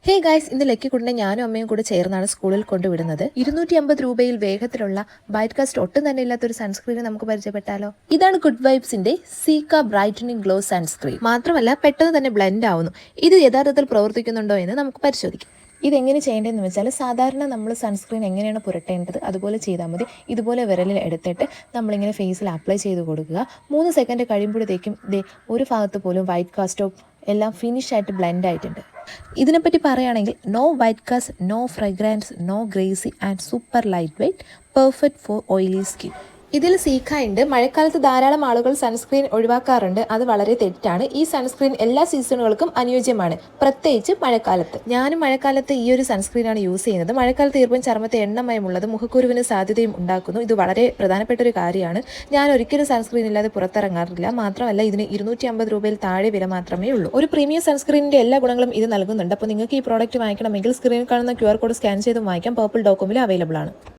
Hey guys, ഇന്ന് ലക്കിക്കുട്ടിനെ ഞാനും അമ്മയും കൂടെ ചേർന്നാണ് സ്കൂളിൽ കൊണ്ടുവിടുന്നത്. 250 രൂപയിൽ വേഗത്തിലുള്ള വൈറ്റ് കാസ്റ്റ് ഒട്ടും തന്നെ ഇല്ലാത്തൊരു സൺസ്ക്രീൻ നമുക്ക് പരിചയപ്പെട്ടാലോ. ഇതാണ് ഗുഡ് വൈബ്സിന്റെ സീക്ക ബ്രൈറ്റനിങ് ഗ്ലോ സൺസ്ക്രീൻ. മാത്രമല്ല പെട്ടെന്ന് തന്നെ ബ്ലെൻഡ് ആവുന്നു. ഇത് യഥാർത്ഥത്തിൽ പ്രവർത്തിക്കുന്നുണ്ടോ എന്ന് നമുക്ക് പരിശോധിക്കാം. ഇതെങ്ങനെ ചെയ്യേണ്ടതെന്ന് വെച്ചാൽ, സാധാരണ നമ്മൾ സൺസ്ക്രീൻ എങ്ങനെയാണ് പുരട്ടേണ്ടത് അതുപോലെ ചെയ്താൽ മതി. ഇതുപോലെ വിരലിൽ എടുത്തിട്ട് നമ്മളിങ്ങനെ ഫേസിൽ അപ്ലൈ ചെയ്ത് കൊടുക്കുക. 3 സെക്കൻഡ് കഴിയുമ്പോഴത്തേക്കും ഒരു ഭാഗത്ത് പോലും വൈറ്റ് കാസ്റ്റോ എല്ലാം ഫിനിഷ് ആയിട്ട് ബ്ലെൻഡ് ആയിട്ടുണ്ട്. ഇതിനെപ്പറ്റി പറയുകയാണെങ്കിൽ no white cast, no fragrance, no greasy and super light weight, perfect for oily skin. ഇതിൽ സീക്ക ഉണ്ട്. മഴക്കാലത്ത് ധാരാളം ആളുകൾ സൺസ്ക്രീൻ ഒഴിവാക്കാറുണ്ട്. അത് വളരെ തെറ്റാണ്. ഈ സൺസ്ക്രീൻ എല്ലാ സീസണുകൾക്കും അനുയോജ്യമാണ്, പ്രത്യേകിച്ച് മഴക്കാലത്ത്. ഞാനും മഴക്കാലത്ത് ഈ ഒരു സൺസ്ക്രീനാണ് യൂസ് ചെയ്യുന്നത്. മഴക്കാലത്ത് ഈർപ്പം ചർമ്മത്തെ എണ്ണമയമുള്ളത് മുഖക്കുരുവിന് സാധ്യതയും ഉണ്ടാക്കുന്നു. ഇത് വളരെ പ്രധാനപ്പെട്ട ഒരു കാര്യമാണ്. ഞാൻ ഒരിക്കലും സൺസ്ക്രീൻ ഇല്ലാതെ പുറത്തിറങ്ങാറില്ല. മാത്രമല്ല ഇതിന് 250 രൂപയിൽ താഴെ വില മാത്രമേ ഉള്ളൂ. ഒരു പ്രീമിയം സൺസ്ക്രീനിന്റെ എല്ലാ ഗുണങ്ങളും ഇത് നൽകുന്നുണ്ട്. അപ്പോൾ നിങ്ങൾക്ക് ഈ പ്രോഡക്റ്റ് വാങ്ങിക്കണമെങ്കിൽ സ്ക്രീനിൽ കാണുന്ന QR കോഡ് സ്കാൻ ചെയ്ത് വാങ്ങിക്കാം. പർപ്പിൾ.com അവൈലബിൾ ആണ്.